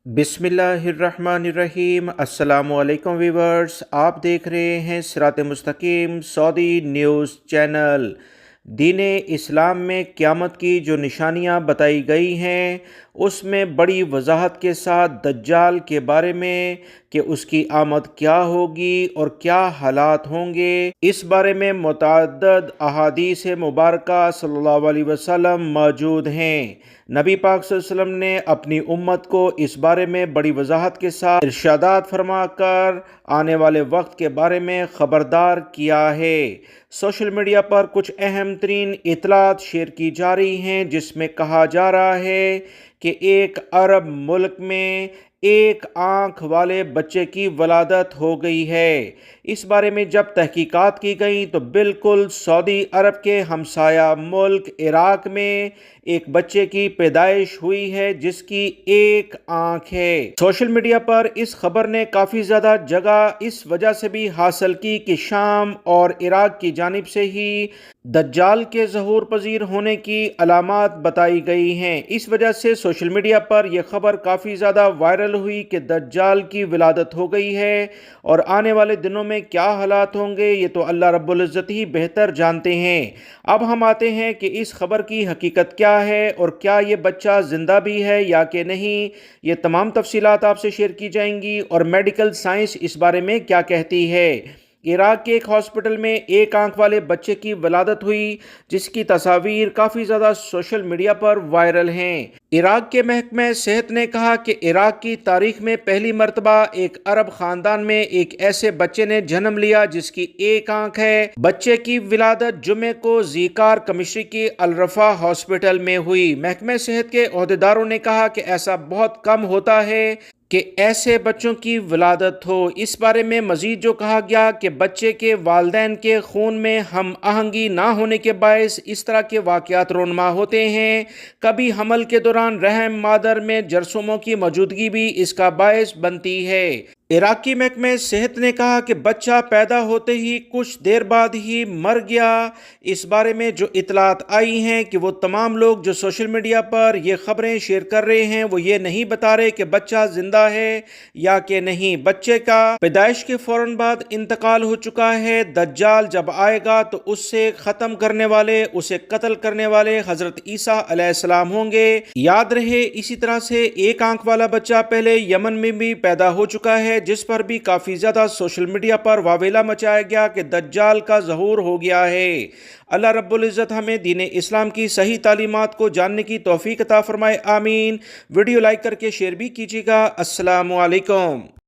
बिस्मिल्लाहिर्रहमानिर्रहीम। अस्सलामु अलैकुम वीवर्स, आप देख रहे हैं सिरात मुस्तकीम सऊदी न्यूज़ चैनल। दीन इस्लाम में क़यामत की जो निशानियां बताई गई हैं उसमें बड़ी वजाहत के साथ दज्जाल के बारे में कि उसकी आमद क्या होगी और क्या हालात होंगे, इस बारे में मुतअद्दिद अहादीस मुबारका सल्लल्लाहु अलैहि वसल्लम मौजूद हैं। नबी पाक सल्लल्लाहु अलैहि वसल्लम ने अपनी उम्मत को इस बारे में बड़ी वजाहत के साथ इरशादात फरमाकर आने वाले वक्त के बारे में ख़बरदार किया है। सोशल मीडिया पर कुछ अहम तरीन इतलात शेयर की जा रही हैं जिसमें कहा जा रहा है कि एक अरब मुल्क में एक आँख वाले बच्चे की वलादत हो गई है। इस बारे में जब तहकीकात की गई तो बिल्कुल सऊदी अरब के हमसाया मुल्क इराक में एक बच्चे की पैदाइश हुई है जिसकी एक आँख है। सोशल मीडिया पर इस खबर ने काफ़ी ज़्यादा जगह इस वजह से भी हासिल की कि शाम और इराक की जानिब से ही दज्जाल के ज़हूर पजीर होने की अलामात बताई गई हैं। इस वजह से सोशल मीडिया पर यह खबर काफ़ी ज़्यादा वायरल हुई कि दज्जाल की विलादत हो गई है और आने वाले दिनों में क्या हालात होंगे ये तो अल्लाह रब्बुल इज़्ज़त ही बेहतर जानते हैं। अब हम आते हैं कि इस खबर की हकीकत क्या है और क्या ये बच्चा ज़िंदा भी है या कि नहीं। ये तमाम तफसीलात आपसे शेयर की जाएंगी और मेडिकल साइंस इस बारे में क्या कहती है। इराक के एक हॉस्पिटल में एक आंख वाले बच्चे की वलादत हुई जिसकी तस्वीर काफ़ी ज़्यादा सोशल मीडिया पर वायरल हैं। इराक के महकमे सेहत ने कहा कि इराक की तारीख में पहली मरतबा एक अरब ख़ानदान में एक ऐसे बच्चे ने जन्म लिया जिसकी एक आंख है। बच्चे की विलादत जुमे को ज़ीकार कमिश्री की अल-रफ़ा हॉस्पिटल में हुई। महकमे सेहत के ओहदेदारों ने कहा कि ऐसा बहुत कम होता है कि ऐसे बच्चों की विलादत हो। इस बारे में मज़ीद जो कहा गया कि बच्चे के वालिदैन के खून में हम आहंगी ना होने के बायस इस तरह के वाक़यात रोनमा होते हैं। कभी हमल के दौरान रहम मादर में जरसूमों की मौजूदगी भी इसका बायस बनती है। इराकी महकमे सेहत ने कहा कि बच्चा पैदा होते ही कुछ देर बाद ही मर गया। इस बारे में जो इतलात आई हैं कि वो तमाम लोग जो सोशल मीडिया पर ये ख़बरें शेयर कर रहे हैं वो ये नहीं बता रहे कि बच्चा ज़िंदा है या कि नहीं। बच्चे का पैदाइश के फ़ौरन बाद इंतकाल हो चुका है। दज्जाल जब आएगा तो उससे ख़त्म करने वाले, उसे कत्ल करने वाले हज़रत ईसा अलैहिस्सलाम होंगे। याद रहे इसी तरह से एक आंख वाला बच्चा पहले यमन में भी पैदा हो चुका है जिस पर भी काफ़ी ज़्यादा सोशल मीडिया पर वावेला मचाया गया कि दज्जाल का ज़हूर हो गया है। अल्लाह रब्बुल इज़्ज़त हमें दीन इस्लाम की सही तालीमात को जानने की तौफीक अता फरमाए, आमीन। वीडियो लाइक करके शेयर भी कीजिएगा। अस्सलामु अलैकुम।